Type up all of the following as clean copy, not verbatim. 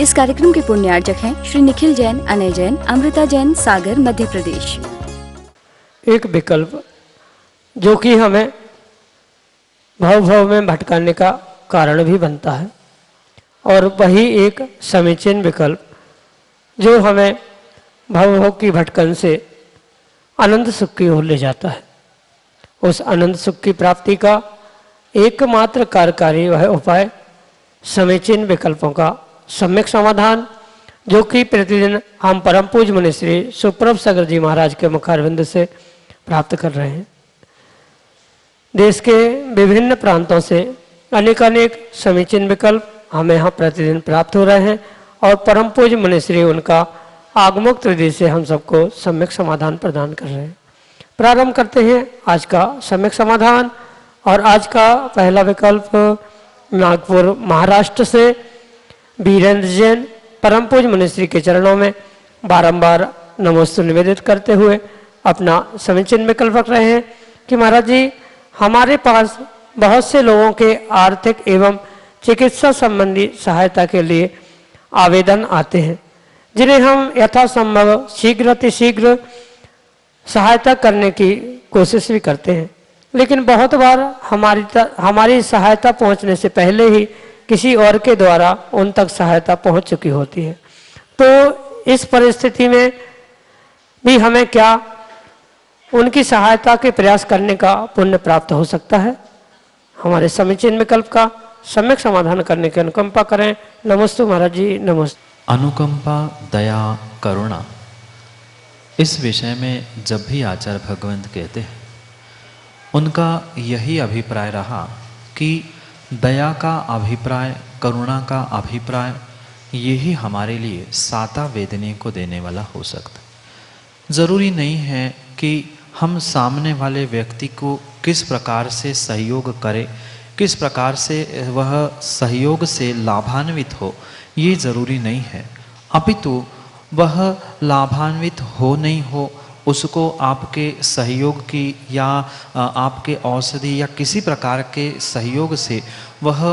इस कार्यक्रम के पुण्यार्चक हैं श्री निखिल जैन, अनय जैन, अमृता जैन, सागर, मध्य प्रदेश। एक विकल्प जो कि हमें भव में भटकाने का कारण भी बनता है, और वही एक समीचीन विकल्प जो हमें भव की भटकन से अनंत सुख की ओर ले जाता है। उस अनंत सुख की प्राप्ति का एकमात्र कार्यकारी वह उपाय समीचीन विकल्पों का सम्यक समाधान, जो कि प्रतिदिन हम परम पूज्य मुनि श्री सुप्रभ सागर जी महाराज के मुखारविंद से प्राप्त कर रहे हैं। देश के विभिन्न प्रांतों से अनेक समीचीन विकल्प हमें यहाँ प्रतिदिन प्राप्त हो रहे हैं, और परम पूज्य मुनि श्री उनका आगमोक्त विधि से हम सबको सम्यक समाधान प्रदान कर रहे हैं। प्रारंभ करते हैं आज का सम्यक समाधान। और आज का पहला विकल्प नागपुर महाराष्ट्र से वीरेंद्र जैन परम पूज्य मुनि श्री के चरणों में बारंबार नमोस्तु निवेदित करते हुए अपना समीचीन विकल्प रख रहे हैं कि महाराज जी, हमारे पास बहुत से लोगों के आर्थिक एवं चिकित्सा संबंधी सहायता के लिए आवेदन आते हैं, जिन्हें हम यथासंभव शीघ्र सहायता करने की कोशिश भी करते हैं, लेकिन बहुत बार हमारी सहायता पहुंचने से पहले ही किसी और के द्वारा उन तक सहायता पहुंच चुकी होती है। तो इस परिस्थिति में भी हमें क्या उनकी सहायता के प्रयास करने का पुण्य प्राप्त हो सकता है? हमारे समीचीन विकल्प का सम्यक समाधान करने की अनुकंपा करें। नमस्ते महाराज जी, नमस्ते। अनुकंपा, दया, करुणा, इस विषय में जब भी आचार्य भगवंत कहते हैं, उनका यही अभिप्राय रहा कि दया का अभिप्राय, करुणा का अभिप्राय, यही हमारे लिए साता वेदनी को देने वाला हो सकता है। ज़रूरी नहीं है कि हम सामने वाले व्यक्ति को किस प्रकार से सहयोग करें, किस प्रकार से वह सहयोग से लाभान्वित हो, ये ज़रूरी नहीं है। अपितु वह लाभान्वित हो नहीं हो, उसको आपके सहयोग की या आपके औषधि या किसी प्रकार के सहयोग से वह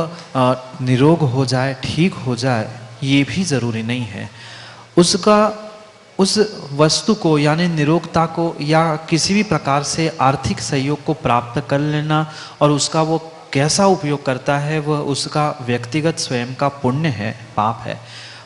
निरोग हो जाए, ठीक हो जाए, ये भी ज़रूरी नहीं है। उसका उस वस्तु को यानी निरोगता को या किसी भी प्रकार से आर्थिक सहयोग को प्राप्त कर लेना और उसका वो कैसा उपयोग करता है, वह उसका व्यक्तिगत स्वयं का पुण्य है, पाप है।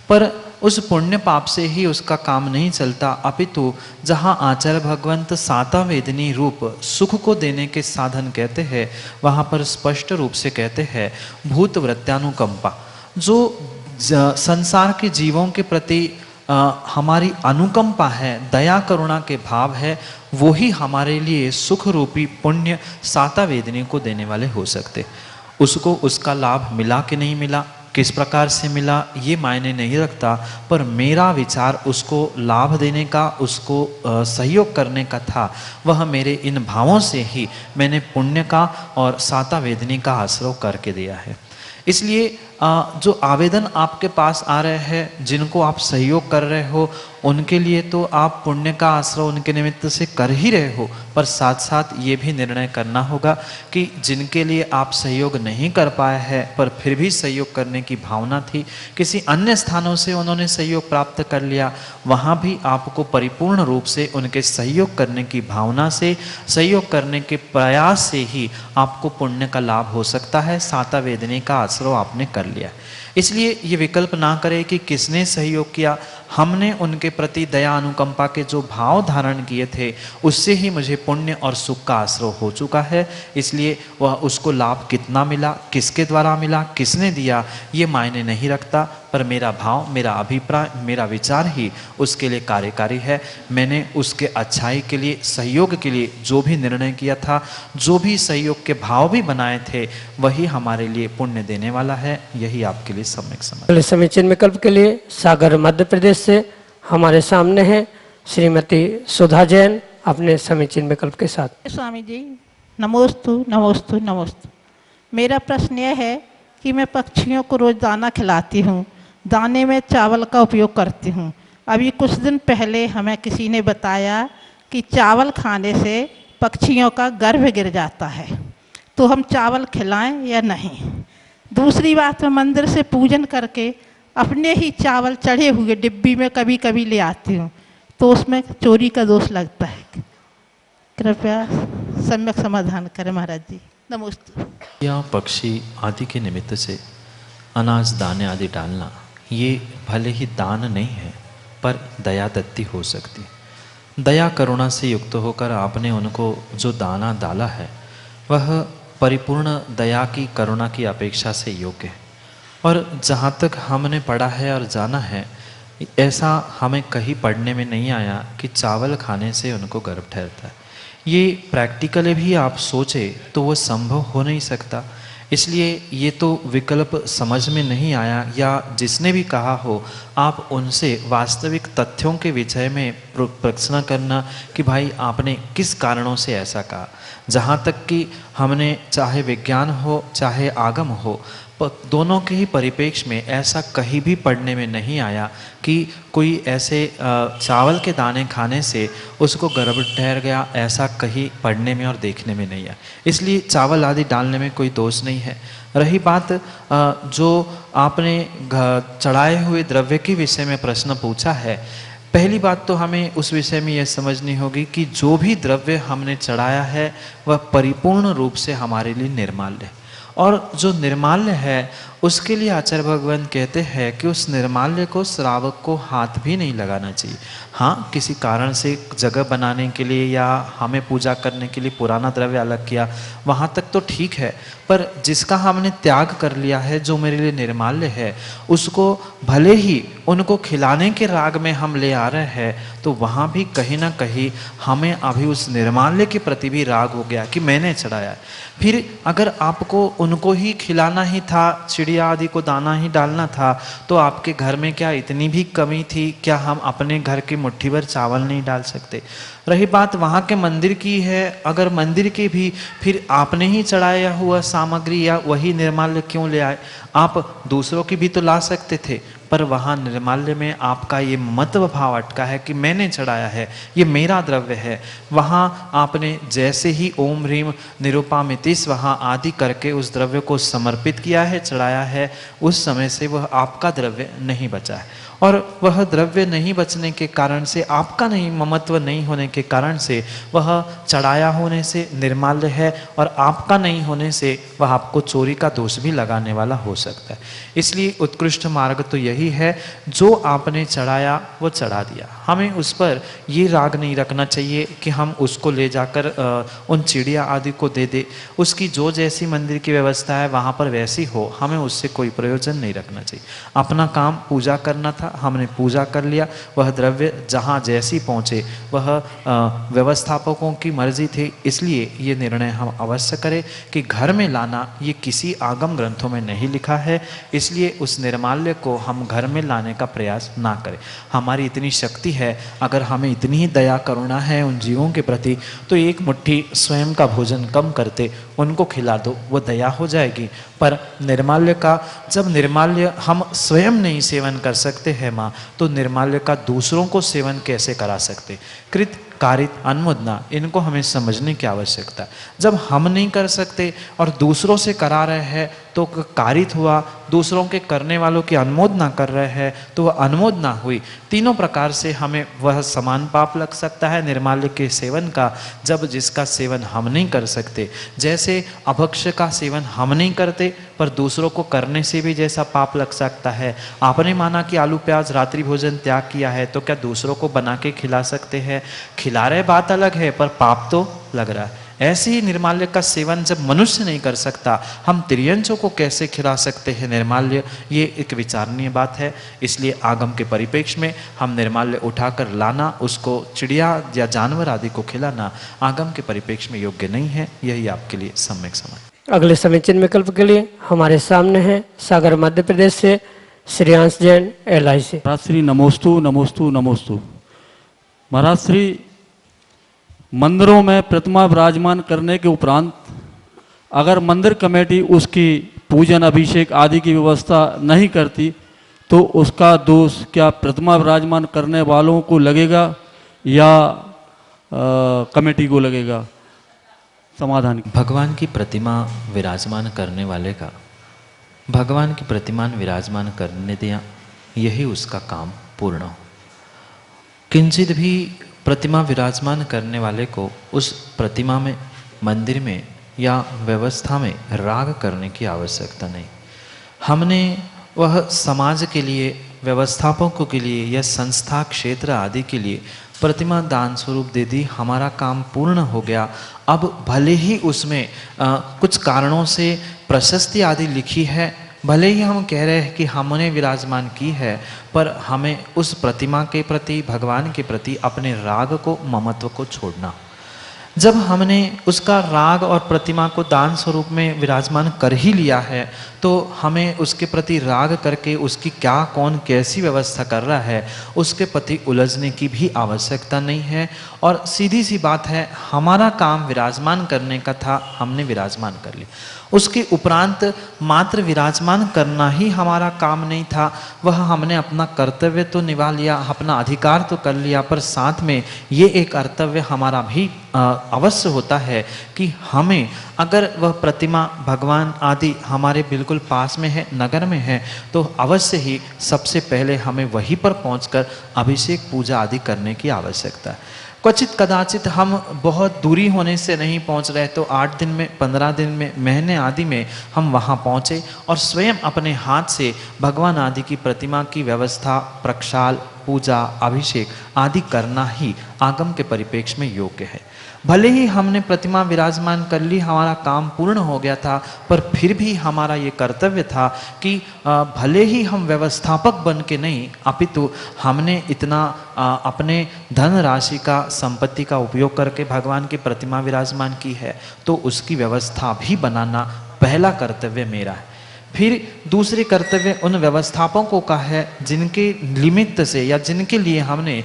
पर उस पुण्य पाप से ही उसका काम नहीं चलता, अपितु जहाँ आचार्य भगवंत साता वेदनी रूप सुख को देने के साधन कहते हैं, वहाँ पर स्पष्ट रूप से कहते हैं भूत वृत्यानुकंपा। जो संसार के जीवों के प्रति हमारी अनुकंपा है, दया करुणा के भाव है, वो ही हमारे लिए सुख रूपी पुण्य साता वेदनी को देने वाले हो सकते। उसको उसका लाभ मिला कि नहीं मिला, किस प्रकार से मिला, ये मायने नहीं रखता, पर मेरा विचार उसको लाभ देने का, उसको सहयोग करने का था। वह मेरे इन भावों से ही मैंने पुण्य का और साता वेदनी का आश्रय करके दिया है। इसलिए जो आवेदन आपके पास आ रहे हैं, जिनको आप सहयोग कर रहे हो, उनके लिए तो आप पुण्य का आश्रय उनके निमित्त से कर ही रहे हो, पर साथ साथ ये भी निर्णय करना होगा कि जिनके लिए आप सहयोग नहीं कर पाए हैं पर फिर भी सहयोग करने की भावना थी, किसी अन्य स्थानों से उन्होंने सहयोग प्राप्त कर लिया, वहाँ भी आपको परिपूर्ण रूप से उनके सहयोग करने की भावना से, सहयोग करने के प्रयास से ही आपको पुण्य का लाभ हो सकता है। साता वेदनी का आश्रय आपने कर लिया। इसलिए ये विकल्प ना करें कि किसने सहयोग किया, हमने उनके प्रति दया अनुकंपा के जो भाव धारण किए थे उससे ही मुझे पुण्य और सुख का आश्रय हो चुका है। इसलिए वह उसको लाभ कितना मिला, किसके द्वारा मिला, किसने दिया, ये मायने नहीं रखता, पर मेरा भाव, मेरा अभिप्राय, मेरा विचार ही उसके लिए कार्यकारी है। मैंने उसके अच्छाई के लिए, सहयोग के लिए जो भी निर्णय किया था, जो भी सहयोग के भाव भी बनाए थे, वही हमारे लिए पुण्य देने वाला है। यही आपके लिए सम्यक समझ। समीचीन विकल्प के लिए सागर मध्य प्रदेश से हमारे सामने है श्रीमती सुधा जैन अपने समीचीन विकल्प के साथ। स्वामी जी, नमोस्तु नमोस्तु नमोस्तु। मेरा प्रश्न यह है कि मैं पक्षियों को रोज दाना खिलाती हूँ, दाने में चावल का उपयोग करती हूँ। अभी कुछ दिन पहले हमें किसी ने बताया कि चावल खाने से पक्षियों का गर्भ गिर जाता है, तो हम चावल खिलाएं या नहीं। दूसरी बात, मैं मंदिर से पूजन करके अपने ही चावल चढ़े हुए डिब्बी में कभी कभी ले आती हूँ, तो उसमें चोरी का दोष लगता है। कृपया सम्यक समाधान करें महाराज जी। नमस्ते। या पक्षी आदि के निमित्त से अनाज दाने आदि डालना ये भले ही दान नहीं है, पर दया दत्ती हो सकती है। दया करुणा से युक्त होकर आपने उनको जो दाना डाला है वह परिपूर्ण दया की करुणा की अपेक्षा से योग्य है। और जहाँ तक हमने पढ़ा है और जाना है, ऐसा हमें कहीं पढ़ने में नहीं आया कि चावल खाने से उनको गर्भ ठहरता है। ये प्रैक्टिकली भी आप सोचे तो वो संभव हो नहीं सकता। इसलिए ये तो विकल्प समझ में नहीं आया, या जिसने भी कहा हो आप उनसे वास्तविक तथ्यों के विषय में प्रश्न करना कि भाई आपने किस कारणों से ऐसा कहा। जहाँ तक कि हमने चाहे विज्ञान हो चाहे आगम हो, दोनों के ही परिप्रेक्ष्य में ऐसा कहीं भी पढ़ने में नहीं आया कि कोई ऐसे चावल के दाने खाने से उसको गर्भ ठहर गया, ऐसा कहीं पढ़ने में और देखने में नहीं आया। इसलिए चावल आदि डालने में कोई दोष नहीं है। रही बात जो आपने चढ़ाए हुए द्रव्य के विषय में प्रश्न पूछा है, पहली बात तो हमें उस विषय में यह समझनी होगी कि जो भी द्रव्य हमने चढ़ाया है वह परिपूर्ण रूप से हमारे लिए निर्माल्य है। और जो निर्माल्य है उसके लिए आचार्य भगवान कहते हैं कि उस निर्माल्य को श्रावक को हाथ भी नहीं लगाना चाहिए। हाँ, किसी कारण से जगह बनाने के लिए या हमें पूजा करने के लिए पुराना द्रव्य अलग किया, वहाँ तक तो ठीक है, पर जिसका हमने त्याग कर लिया है, जो मेरे लिए निर्माल्य है, उसको भले ही उनको खिलाने के राग में हम ले आ रहे हैं, तो वहाँ भी कहीं ना कहीं हमें अभी उस निर्माल्य के प्रति भी राग हो गया कि मैंने चढ़ाया। फिर अगर आपको उनको ही खिलाना ही था, चिड़िया आदि को दाना ही डालना था, तो आपके घर में क्या इतनी भी कमी थी? क्या हम अपने घर की मुट्ठी भर चावल नहीं डाल सकते? रही बात वहाँ के मंदिर की है, अगर मंदिर के भी फिर आपने ही चढ़ाया हुआ सामग्री या वही निर्माल्य क्यों ले आए? आप दूसरों की भी तो ला सकते थे, पर वहाँ निर्माल्य में आपका ये महत्व भाव अटका है कि मैंने चढ़ाया है, ये मेरा द्रव्य है। वहाँ आपने जैसे ही ओम ह्रीम निरूपामितिस वहाँ आदि करके उस द्रव्य को समर्पित किया है, चढ़ाया है, उस समय से वह आपका द्रव्य नहीं बचा है। और वह द्रव्य नहीं बचने के कारण से, आपका नहीं ममत्व नहीं होने के कारण से वह चढ़ाया होने से निर्माल्य है, और आपका नहीं होने से वह आपको चोरी का दोष भी लगाने वाला हो सकता है। इसलिए उत्कृष्ट मार्ग तो यही है, जो आपने चढ़ाया वो चढ़ा दिया। हमें उस पर ये राग नहीं रखना चाहिए कि हम उसको ले जाकर उन चिड़िया आदि को दे दे, उसकी जो जैसी मंदिर की व्यवस्था है वहाँ पर वैसी हो, हमें उससे कोई प्रयोजन नहीं रखना चाहिए। अपना काम पूजा करना था, हमने पूजा कर लिया, वह द्रव्य जहाँ जैसी पहुँचे वह व्यवस्थापकों की मर्जी थी। इसलिए ये निर्णय हम अवश्य करें कि घर में लाना ये किसी आगम ग्रंथों में नहीं लिखा है, इसलिए उस निर्माल्य को हम घर में लाने का प्रयास ना करें। हमारी इतनी शक्ति है, अगर हमें इतनी ही दया करुणा है उन जीवों के प्रति, तो एक मुट्ठी स्वयं का भोजन कम करते उनको खिला दो, वो दया हो जाएगी। पर निर्माल्य का, जब निर्माल्य हम स्वयं नहीं सेवन कर सकते हैं माँ, तो निर्माल्य का दूसरों को सेवन कैसे करा सकते? कृत कारित अनुमोदना, इनको हमें समझने की आवश्यकता है। जब हम नहीं कर सकते और दूसरों से करा रहे हैं तो कारित हुआ, दूसरों के करने वालों की अनुमोदना कर रहे हैं तो वह अनुमोदना हुई। तीनों प्रकार से हमें वह समान पाप लग सकता है निर्माल्य के सेवन का, जब जिसका सेवन हम नहीं कर सकते। जैसे अभक्ष्य का सेवन हम नहीं करते, पर दूसरों को करने से भी जैसा पाप लग सकता है। आपने माना कि आलू प्याज रात्रि भोजन त्याग किया है, तो क्या दूसरों को बना के खिला सकते हैं? खिला रहे बात अलग है, पर पाप तो लग रहा है। ऐसे ही निर्माल्य का सेवन जब मनुष्य नहीं कर सकता, हम तिर्यंचों को कैसे खिला सकते हैं निर्माल्य? ये एक विचारणीय बात है। इसलिए आगम के परिप्रेक्ष्य में हम निर्माल्य उठाकर लाना, उसको चिड़िया या जानवर आदि को खिलाना आगम के परिप्रेक्ष्य में योग्य नहीं है। यही आपके लिए सम्यक समझ। अगले समीचीन विकल्प के लिए हमारे सामने है सागर मध्य प्रदेश से श्रेयांश जैन LI से। महाराज श्री नमोस्तु नमोस्तु नमोस्तु। महाराज श्री, मंदिरों में प्रतिमा विराजमान करने के उपरांत अगर मंदिर कमेटी उसकी पूजन अभिषेक आदि की व्यवस्था नहीं करती, तो उसका दोष क्या प्रतिमा विराजमान करने वालों को लगेगा या कमेटी को लगेगा? समाधान। भगवान की प्रतिमा विराजमान करने वाले का भगवान की प्रतिमा विराजमान करने दिया यही उसका काम पूर्ण हो। किंचित भी प्रतिमा विराजमान करने वाले को उस प्रतिमा में, मंदिर में या व्यवस्था में राग करने की आवश्यकता नहीं। हमने वह समाज के लिए, व्यवस्थापकों के लिए या संस्था क्षेत्र आदि के लिए प्रतिमा दान स्वरूप दे दी, हमारा काम पूर्ण हो गया। अब भले ही उसमें कुछ कारणों से प्रशस्ति आदि लिखी है, भले ही हम कह रहे हैं कि हमने विराजमान की है, पर हमें उस प्रतिमा के प्रति, भगवान के प्रति अपने राग को, ममत्व को छोड़ना। जब हमने उसका राग और प्रतिमा को दान स्वरूप में विराजमान कर ही लिया है, तो हमें उसके प्रति राग करके उसकी क्या, कौन, कैसी व्यवस्था कर रहा है, उसके प्रति उलझने की भी आवश्यकता नहीं है। और सीधी सी बात है, हमारा काम विराजमान करने का था, हमने विराजमान कर लिया। उसके उपरांत मात्र विराजमान करना ही हमारा काम नहीं था, वह हमने अपना कर्तव्य तो निभा लिया, अपना अधिकार तो कर लिया, पर साथ में ये एक कर्तव्य हमारा भी अवश्य होता है कि हमें, अगर वह प्रतिमा, भगवान आदि हमारे बिल्कुल पास में है, नगर में है, तो अवश्य ही सबसे पहले हमें वहीं पर पहुंचकर अभिषेक पूजा आदि करने की आवश्यकता है। क्वचित कदाचित हम बहुत दूरी होने से नहीं पहुंच रहे, तो 8 दिन में, 15 दिन में, महीने आदि में हम वहां पहुंचे और स्वयं अपने हाथ से भगवान आदि की प्रतिमा की व्यवस्था, प्रक्षाल, पूजा, अभिषेक आदि करना ही आगम के परिप्रेक्ष्य में योग्य है। भले ही हमने प्रतिमा विराजमान कर ली, हमारा काम पूर्ण हो गया था, पर फिर भी हमारा ये कर्तव्य था कि भले ही हम व्यवस्थापक बन के नहीं, अपितु हमने इतना अपने धन राशि का, संपत्ति का उपयोग करके भगवान की प्रतिमा विराजमान की है, तो उसकी व्यवस्था भी बनाना पहला कर्तव्य मेरा है। फिर दूसरे कर्तव्य उन व्यवस्थापकों का है जिनके निमित्त से या जिनके लिए हमने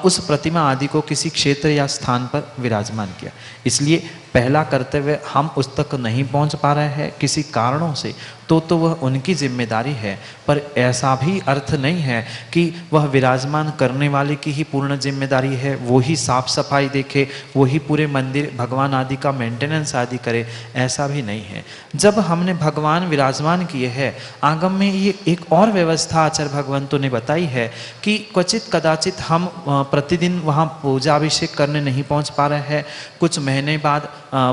उस प्रतिमा आदि को किसी क्षेत्र या स्थान पर विराजमान किया। इसलिए पहला कर्तव्य हम उस तक नहीं पहुंच पा रहे हैं किसी कारणों से, तो वह उनकी जिम्मेदारी है, पर ऐसा भी अर्थ नहीं है कि वह विराजमान करने वाले की ही पूर्ण जिम्मेदारी है, वो ही साफ सफाई देखे, वो ही पूरे मंदिर, भगवान आदि का मेंटेनेंस आदि करे, ऐसा भी नहीं है। जब हमने भगवान विराजमान किए हैं, आगम में ये एक और व्यवस्था आचार्य भगवंतों ने बताई है कि क्वचित कदाचित हम प्रतिदिन वहाँ पूजा अभिषेक करने नहीं पहुँच पा रहे हैं, कुछ महीने बाद,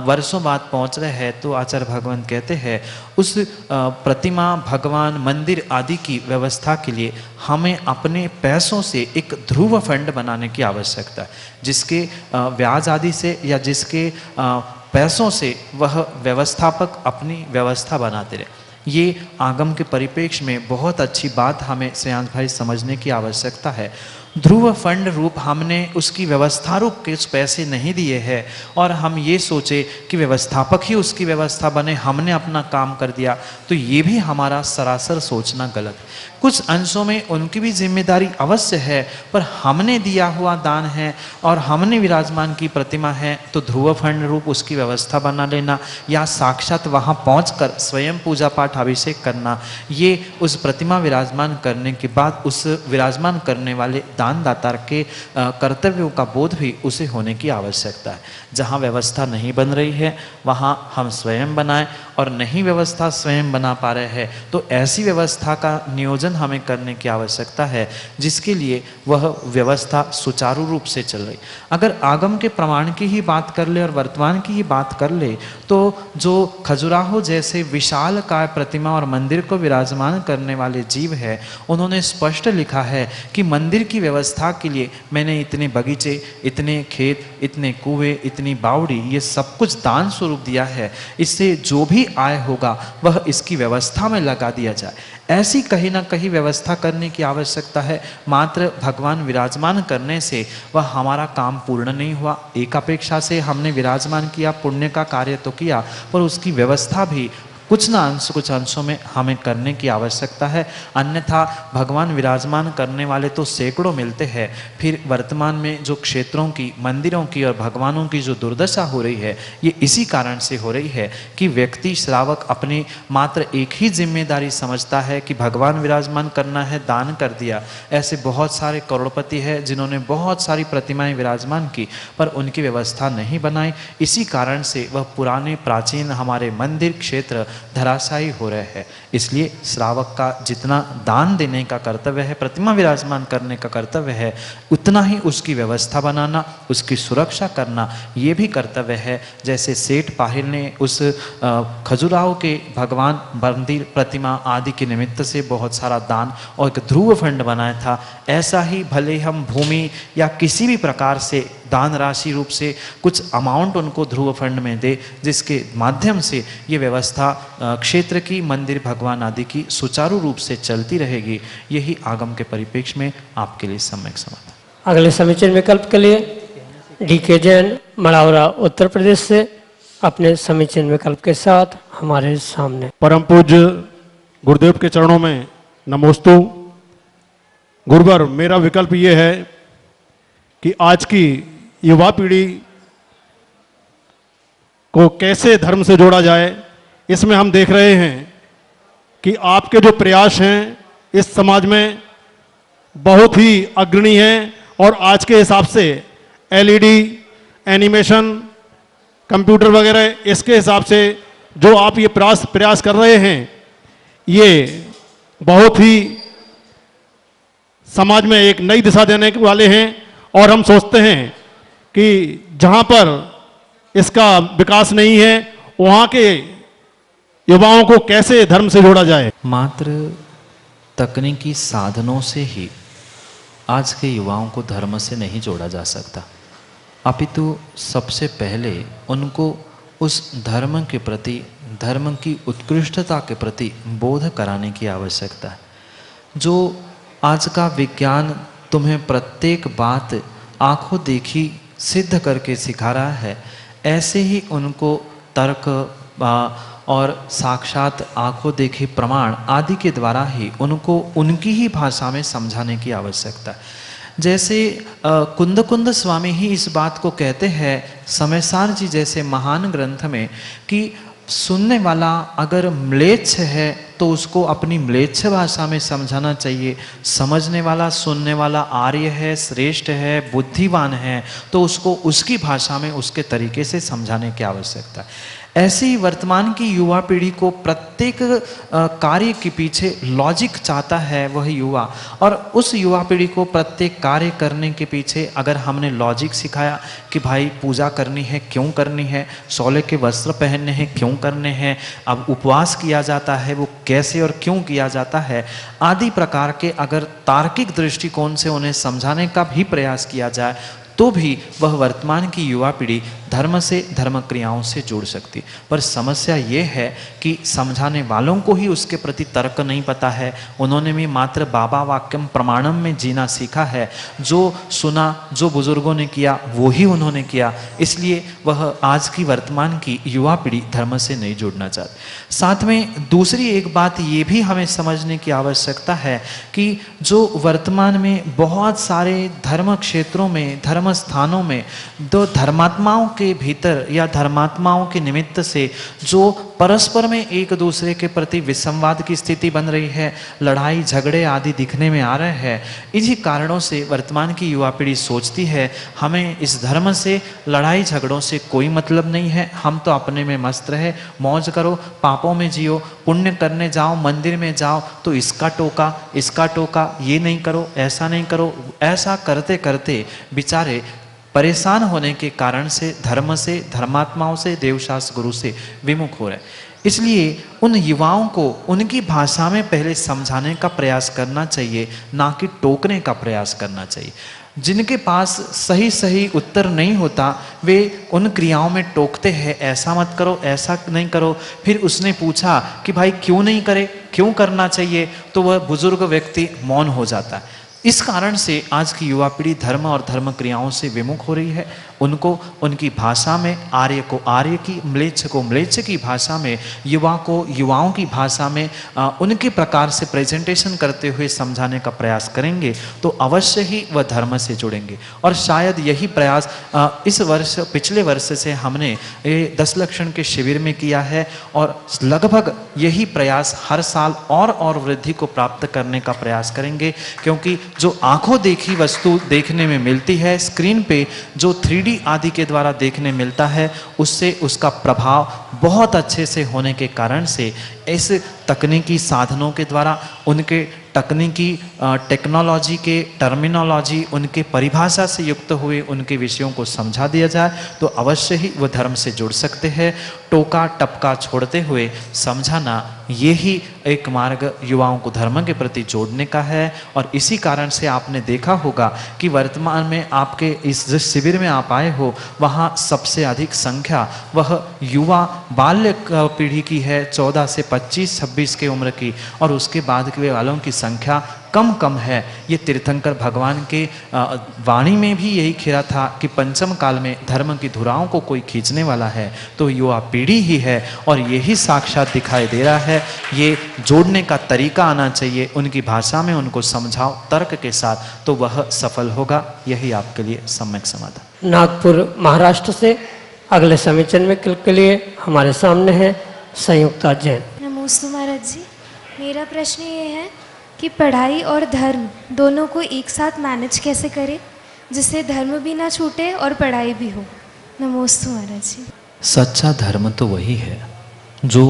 वर्षों बाद पहुँच रहे हैं, तो आचार्य भगवंत कहते हैं उस प्रतिमा, भगवान, मंदिर आदि की व्यवस्था के लिए हमें अपने पैसों से एक ध्रुव फंड बनाने की आवश्यकता है, जिसके ब्याज आदि से या जिसके पैसों से वह व्यवस्थापक अपनी व्यवस्था बनाते रहे। ये आगम के परिप्रेक्ष्य में बहुत अच्छी बात हमें श्रेयांश भाई समझने की आवश्यकता है। ध्रुव फंड रूप हमने उसकी व्यवस्था रूप के पैसे नहीं दिए हैं और हम ये सोचे कि व्यवस्थापक ही उसकी व्यवस्था बने, हमने अपना काम कर दिया, तो ये भी हमारा सरासर सोचना गलत है। कुछ अंशों में उनकी भी जिम्मेदारी अवश्य है, पर हमने दिया हुआ दान है और हमने विराजमान की प्रतिमा है, तो ध्रुव फंड रूप उसकी व्यवस्था बना लेना या साक्षात वहाँ पहुँचकर स्वयं पूजा पाठ अभिषेक करना, ये उस प्रतिमा विराजमान करने के बाद उस विराजमान करने वाले दानदाता के कर्तव्यों का बोध भी उसे होने की आवश्यकता है। जहाँ व्यवस्था नहीं बन रही है वहाँ हम स्वयं बनाएं, और नहीं व्यवस्था स्वयं बना पा रहे हैं तो ऐसी व्यवस्था का नियोजन हमें करने की आवश्यकता है जिसके लिए वह व्यवस्था सुचारू रूप से चल रही। अगर आगम के प्रमाण की ही बात कर ले और वर्तमान की ही बात कर ले, तो जो खजुराहो जैसे विशाल काय प्रतिमा और मंदिर को विराजमान करने वाले जीव है, उन्होंने स्पष्ट लिखा है कि मंदिर की व्यवस्था के लिए मैंने इतने बगीचे, इतने खेत, इतने कुएं, इतनी बावड़ी, ये सब कुछ दान स्वरूप दिया है, इससे जो भी आय होगा वह इसकी व्यवस्था में लगा दिया जाए। ऐसी कहीं ना कहीं व्यवस्था करने की आवश्यकता है। मात्र भगवान विराजमान करने से वह हमारा काम पूर्ण नहीं हुआ। एक अपेक्षा से हमने विराजमान किया, पुण्य का कार्य तो किया, पर उसकी व्यवस्था भी कुछ अंशों में हमें करने की आवश्यकता है। अन्यथा भगवान विराजमान करने वाले तो सैकड़ों मिलते हैं, फिर वर्तमान में जो क्षेत्रों की, मंदिरों की और भगवानों की जो दुर्दशा हो रही है, ये इसी कारण से हो रही है कि व्यक्ति श्रावक अपनी मात्र एक ही जिम्मेदारी समझता है कि भगवान विराजमान करना है, दान कर दिया। ऐसे बहुत सारे करोड़पति हैं जिन्होंने बहुत सारी प्रतिमाएं विराजमान की पर उनकी व्यवस्था नहीं बनाई। इसी कारण से वह पुराने प्राचीन हमारे मंदिर क्षेत्र धराशायी हो रहे हैं। इसलिए श्रावक का जितना दान देने का कर्तव्य है, प्रतिमा विराजमान करने का कर्तव्य है, उतना ही उसकी व्यवस्था बनाना, उसकी सुरक्षा करना ये भी कर्तव्य है। जैसे सेठ पाहिल ने उस खजुराहो के भगवान मंदिर प्रतिमा आदि के निमित्त से बहुत सारा दान और एक ध्रुव फंड बनाया था, ऐसा ही भले हम भूमि या किसी भी प्रकार से दान राशि रूप से कुछ अमाउंट उनको ध्रुव फंड में दे, जिसके माध्यम से ये व्यवस्था क्षेत्र की, मंदिर भगवान आदि की सुचारू रूप से चलती रहेगी। यही आगम के परिप्रेक्ष्य में आपके लिए सम्यक समाधान। अगले समीचीन विकल्प के लिए DK जैन मड़ावरा उत्तर प्रदेश से अपने समीचीन विकल्प के साथ हमारे सामने। परम पूज्य गुरुदेव के चरणों में नमोस्तु। गुरुवर, मेरा विकल्प ये है कि आज की युवा पीढ़ी को कैसे धर्म से जोड़ा जाए। इसमें हम देख रहे हैं कि आपके जो प्रयास हैं इस समाज में बहुत ही अग्रणी हैं, और आज के हिसाब से LED, एनिमेशन, कंप्यूटर वगैरह, इसके हिसाब से जो आप ये प्रयास कर रहे हैं, ये बहुत ही समाज में एक नई दिशा देने वाले हैं। और हम सोचते हैं कि जहाँ पर इसका विकास नहीं है वहाँ के युवाओं को कैसे धर्म से जोड़ा जाए। मात्र तकनीकी साधनों से ही आज के युवाओं को धर्म से नहीं जोड़ा जा सकता, अपितु सबसे पहले उनको उस धर्म के प्रति, धर्म की उत्कृष्टता के प्रति बोध कराने की आवश्यकता है। जो आज का विज्ञान तुम्हें प्रत्येक बात आंखों देखी सिद्ध करके सिखा रहा है, ऐसे ही उनको तर्क और साक्षात आंखों देखी प्रमाण आदि के द्वारा ही उनको उनकी ही भाषा में समझाने की आवश्यकता है। जैसे कुंद स्वामी ही इस बात को कहते हैं समयसार जी जैसे महान ग्रंथ में कि सुनने वाला अगर म्लेच्छ है तो उसको अपनी म्लेच्छ भाषा में समझाना चाहिए, समझने वाला, सुनने वाला आर्य है, श्रेष्ठ है, बुद्धिवान है, तो उसको उसकी भाषा में उसके तरीके से समझाने की आवश्यकता है। ऐसे ही वर्तमान की युवा पीढ़ी को प्रत्येक कार्य के पीछे लॉजिक चाहता है वह युवा, और उस युवा पीढ़ी को प्रत्येक कार्य करने के पीछे अगर हमने लॉजिक सिखाया कि भाई पूजा करनी है क्यों करनी है, सोले के वस्त्र पहनने हैं क्यों करने हैं, अब उपवास किया जाता है वो कैसे और क्यों किया जाता है, आदि प्रकार के अगर तार्किक दृष्टिकोण से उन्हें समझाने का भी प्रयास किया जाए तो भी वह वर्तमान की युवा पीढ़ी धर्म से, धर्म क्रियाओं से जुड़ सकती। पर समस्या ये है कि समझाने वालों को ही उसके प्रति तर्क नहीं पता है, उन्होंने भी मात्र बाबा वाक्यम प्रमाणम में जीना सीखा है, जो सुना, जो बुजुर्गों ने किया वो ही उन्होंने किया, इसलिए वह आज की वर्तमान की युवा पीढ़ी धर्म से नहीं जुड़ना चाहती। साथ में दूसरी एक बात ये भी हमें समझने की आवश्यकता है कि जो वर्तमान में बहुत सारे धर्म क्षेत्रों में, धर्म स्थानों में दो धर्मात्माओं के भीतर या धर्मात्माओं के निमित्त से जो परस्पर में एक दूसरे के प्रति विसंवाद की स्थिति बन रही है, लड़ाई झगड़े आदि दिखने में आ रहे हैं, इन्हीं कारणों से वर्तमान की युवा पीढ़ी सोचती है हमें इस धर्म से, लड़ाई झगड़ों से कोई मतलब नहीं है, हम तो अपने में मस्त रहे, मौज करो, पापों में जियो, पुण्य करने जाओ, मंदिर में जाओ तो इसका टोका, ये नहीं करो, ऐसा नहीं करो, ऐसा करते करते बेचारे परेशान होने के कारण से धर्म से, धर्मात्माओं से, देवशास्त्र गुरु से विमुख हो रहे हैं। इसलिए उन युवाओं को उनकी भाषा में पहले समझाने का प्रयास करना चाहिए, ना कि टोकने का प्रयास करना चाहिए। जिनके पास सही उत्तर नहीं होता वे उन क्रियाओं में टोकते हैं, ऐसा मत करो, ऐसा नहीं करो। फिर उसने पूछा कि भाई क्यों नहीं करे, क्यों करना चाहिए, तो वह बुजुर्ग व्यक्ति मौन हो जाता है। इस कारण से आज की युवा पीढ़ी धर्म और धर्म क्रियाओं से विमुख हो रही है। उनको उनकी भाषा में, आर्य को आर्य की, म्लेच्छ को म्लेच्छ की भाषा में, युवा को युवाओं की भाषा में उनके प्रकार से प्रेजेंटेशन करते हुए समझाने का प्रयास करेंगे तो अवश्य ही वह धर्म से जुड़ेंगे। और शायद यही प्रयास इस वर्ष, पिछले वर्ष से हमने ये 10 लक्षण के शिविर में किया है, और लगभग यही प्रयास हर साल और वृद्धि को प्राप्त करने का प्रयास करेंगे, क्योंकि जो आंखों देखी वस्तु देखने में मिलती है, स्क्रीन पे जो 3D आदि के द्वारा देखने मिलता है, उससे उसका प्रभाव बहुत अच्छे से होने के कारण से इस तकनीकी साधनों के द्वारा उनके तकनीकी टेक्नोलॉजी के टर्मिनोलॉजी उनके परिभाषा से युक्त हुए उनके विषयों को समझा दिया जाए तो अवश्य ही वह धर्म से जुड़ सकते हैं। टोका टपका छोड़ते हुए समझाना यही एक मार्ग युवाओं को धर्म के प्रति जोड़ने का है। और इसी कारण से आपने देखा होगा कि वर्तमान में आपके इस जिस शिविर में आप आए हो वहाँ सबसे अधिक संख्या वह युवा बाल्य पीढ़ी की है, 14 से 25-26 की उम्र की, और उसके बाद के वालों की संख्या कम है। ये तीर्थंकर भगवान के वाणी में भी यही खिरा था कि पंचम काल में धर्म की धुराओं को कोई खींचने वाला है तो युवा पीढ़ी ही है, और यही साक्षात दिखाई दे रहा है। ये जोड़ने का तरीका आना चाहिए, उनकी भाषा में उनको समझाओ तर्क के साथ तो वह सफल होगा। यही आपके लिए सम्यक समाधान। नागपुर महाराष्ट्र से अगले समीचन में के लिए हमारे सामने है संयुक्ता जैन। नमस्ते महाराज जी, मेरा प्रश्न ये है कि पढ़ाई और धर्म दोनों को एक साथ मैनेज कैसे करें जिससे धर्म भी ना छूटे और पढ़ाई भी हो। नमस्ते महाराज जी। सच्चा धर्म तो वही है जो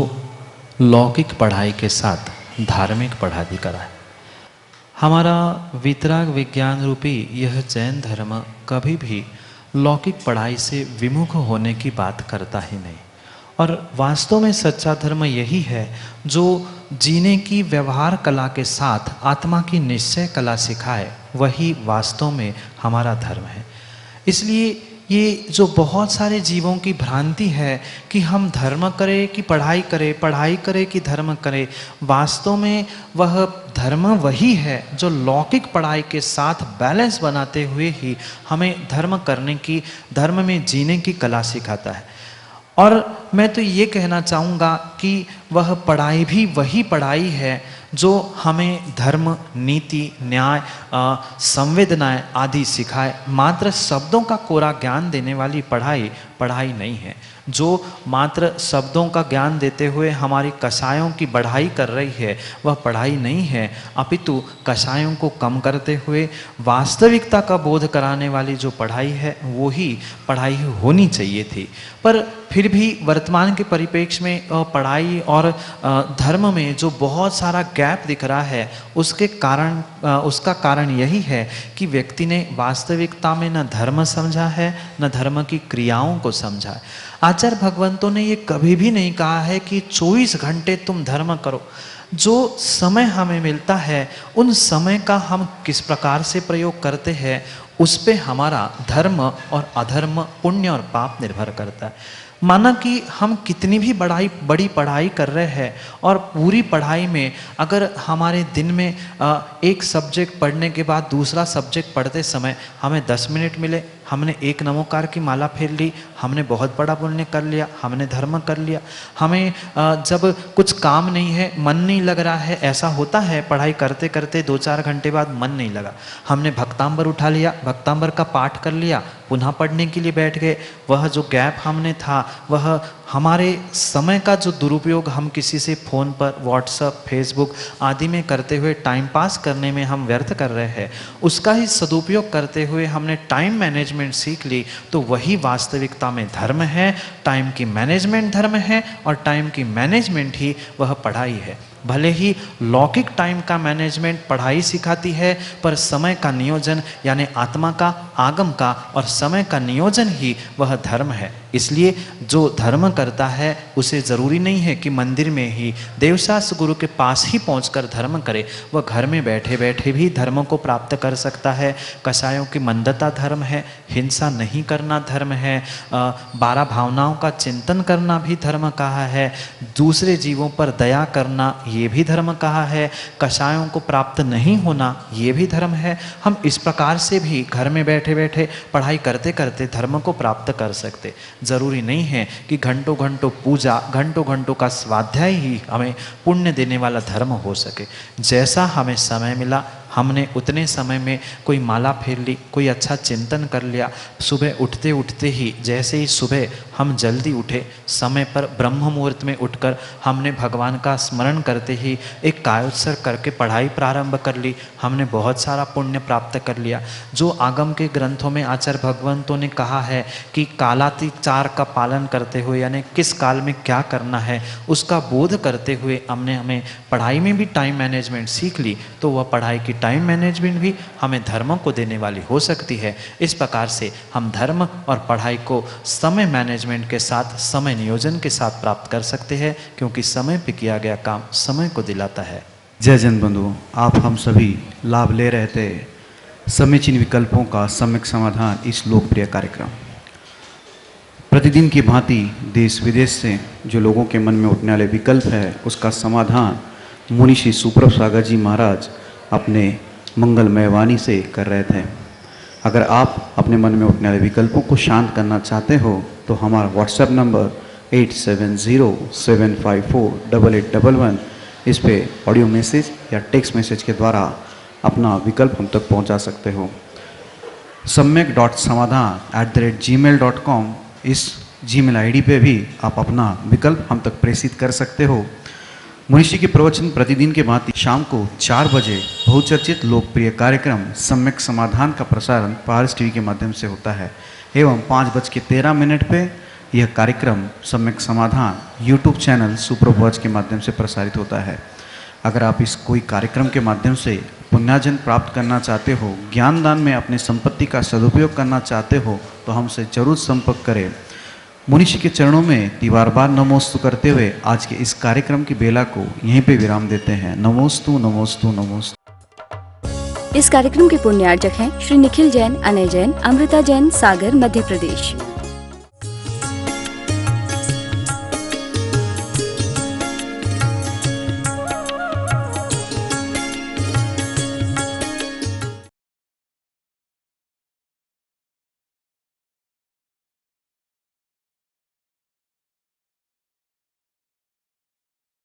लौकिक पढ़ाई के साथ धार्मिक पढ़ाई कराए। हमारा वितराग विज्ञान रूपी यह जैन धर्म कभी भी लौकिक पढ़ाई से विमुख होने की बात करता ही नहीं। और वास्तव में सच्चा धर्म यही है जो जीने की व्यवहार कला के साथ आत्मा की निश्चय कला सिखाए, वही वास्तव में हमारा धर्म है। इसलिए ये जो बहुत सारे जीवों की भ्रांति है कि हम धर्म करें कि पढ़ाई करें, पढ़ाई करें कि धर्म करें, वास्तव में वह धर्म वही है जो लौकिक पढ़ाई के साथ बैलेंस बनाते हुए ही हमें धर्म करने की, धर्म में जीने की कला सिखाता है। और मैं तो ये कहना चाहूँगा कि वह पढ़ाई भी वही पढ़ाई है जो हमें धर्म, नीति, न्याय, संवेदनाएं आदि सिखाए। मात्र शब्दों का कोरा ज्ञान देने वाली पढ़ाई पढ़ाई नहीं है। जो मात्र शब्दों का ज्ञान देते हुए हमारी कषायों की बढ़ाई कर रही है वह पढ़ाई नहीं है, अपितु कषायों को कम करते हुए वास्तविकता का बोध कराने वाली जो पढ़ाई है वो ही पढ़ाई होनी चाहिए थी। पर फिर भी वर्तमान के परिप्रेक्ष्य में पढ़ाई और धर्म में जो बहुत सारा गैप दिख रहा है उसका कारण यही है कि व्यक्ति ने वास्तविकता में न धर्म समझा है न धर्म की क्रियाओं को समझा है। आचार्य भगवंतों ने ये कभी भी नहीं कहा है कि 24 घंटे तुम धर्म करो। जो समय हमें मिलता है उन समय का हम किस प्रकार से प्रयोग करते हैं उस पे हमारा धर्म और अधर्म, पुण्य और पाप निर्भर करता है। माना कि हम कितनी भी बड़ी पढ़ाई कर रहे हैं और पूरी पढ़ाई में अगर हमारे दिन में एक सब्जेक्ट पढ़ने के बाद दूसरा सब्जेक्ट पढ़ते समय हमें 10 मिनट मिले, हमने एक नमोकार की माला फेर ली, हमने बहुत बड़ा पुण्य कर लिया, हमने धर्म कर लिया। हमें जब कुछ काम नहीं है, मन नहीं लग रहा है, ऐसा होता है पढ़ाई करते करते 2-4 घंटे बाद मन नहीं लगा, हमने भक्तांबर उठा लिया, भक्तांबर का पाठ कर लिया, पुनः पढ़ने के लिए बैठ गए। वह जो गैप हमने था वह हमारे समय का जो दुरुपयोग हम किसी से फ़ोन पर, व्हाट्सएप, फेसबुक आदि में करते हुए टाइम पास करने में हम व्यर्थ कर रहे हैं, उसका ही सदुपयोग करते हुए हमने टाइम मैनेजमेंट सीख ली तो वही वास्तविकता में धर्म है। टाइम की मैनेजमेंट धर्म है और टाइम की मैनेजमेंट ही वह पढ़ाई है। भले ही लौकिक टाइम का मैनेजमेंट पढ़ाई सिखाती है पर समय का नियोजन यानी आत्मा का, आगम का और समय का नियोजन ही वह धर्म है। इसलिए जो धर्म करता है उसे ज़रूरी नहीं है कि मंदिर में ही देवशास्त्र गुरु के पास ही पहुंचकर धर्म करे, वह घर में बैठे बैठे भी धर्म को प्राप्त कर सकता है। कषायों की मंदता धर्म है, हिंसा नहीं करना धर्म है, 12 भावनाओं का चिंतन करना भी धर्म कहा है, दूसरे जीवों पर दया करना ये भी धर्म कहा है, कषायों को प्राप्त नहीं होना ये भी धर्म है। हम इस प्रकार से भी घर में बैठे बैठे पढ़ाई करते करते धर्म को प्राप्त कर सकते। ज़रूरी नहीं है कि घंटों घंटों पूजा, घंटों घंटों का स्वाध्याय ही हमें पुण्य देने वाला धर्म हो सके। जैसा हमें समय मिला हमने उतने समय में कोई माला फेर ली, कोई अच्छा चिंतन कर लिया। सुबह उठते उठते ही जैसे ही सुबह हम जल्दी उठे, समय पर ब्रह्म मुहूर्त में उठकर हमने भगवान का स्मरण करते ही एक कायोत्सर्ग करके पढ़ाई प्रारंभ कर ली। हमने बहुत सारा पुण्य प्राप्त कर लिया। जो आगम के ग्रंथों में आचार्य भगवंतों ने कहा है कि कालातिचार का पालन करते हुए, यानी किस काल में क्या करना है उसका बोध करते हुए हमें पढ़ाई में भी टाइम मैनेजमेंट सीख ली, तो वह पढ़ाई की टाइम मैनेजमेंट भी हमें धर्म को देने वाली हो सकती है। इस प्रकार से हम धर्म और पढ़ाई को समय मैनेजमेंट के साथ, समय नियोजन के साथ प्राप्त कर सकते हैं, क्योंकि समय पे किया गया काम समय को दिलाता है। जय जन बंधु, आप हम सभी लाभ ले रहे थे समीचीन विकल्पों का सम्यक समाधान, इस लोकप्रिय कार्यक्रम। प्रतिदिन की भांति देश विदेश से जो लोगों के मन में उठने वाले विकल्प है, उसका समाधान मुनि श्री सुप्रभ सागर जी महाराज अपने मंगलमय वाणी से कर रहे थे। अगर आप अपने मन में उठने वाले विकल्पों को शांत करना चाहते हो तो हमारा व्हाट्सएप नंबर 8707548811, इस पे ऑडियो मैसेज या टेक्स्ट मैसेज के द्वारा अपना विकल्प हम तक पहुंचा सकते हो। samyak.samadhan@gmail.com इस जीमेल आईडी पे भी आप अपना विकल्प हम तक प्रेषित कर सकते हो। मुनिषी के प्रवचन प्रतिदिन के भांति शाम को 4 बजे बहुचर्चित लोकप्रिय कार्यक्रम सम्यक समाधान का प्रसारण पारस टीवी के माध्यम से होता है, एवं 5:13 पे यह कार्यक्रम सम्यक समाधान यूट्यूब चैनल सुप्रभोज के माध्यम से प्रसारित होता है। अगर आप इस कोई कार्यक्रम के माध्यम से पुण्यार्जन प्राप्त करना चाहते हो, ज्ञान दान में अपनी संपत्ति का सदुपयोग करना चाहते हो, तो हमसे जरूर संपर्क करें। मुनिषी के चरणों में तीबार बार नमोस्तु करते हुए आज के इस कार्यक्रम की बेला को यहीं पे विराम देते हैं। नमोस्तु नमोस्तु नमोस्तु। इस कार्यक्रम के पुण्यार्जक हैं श्री निखिल जैन, अनय जैन, अमृता जैन, सागर, मध्य प्रदेश।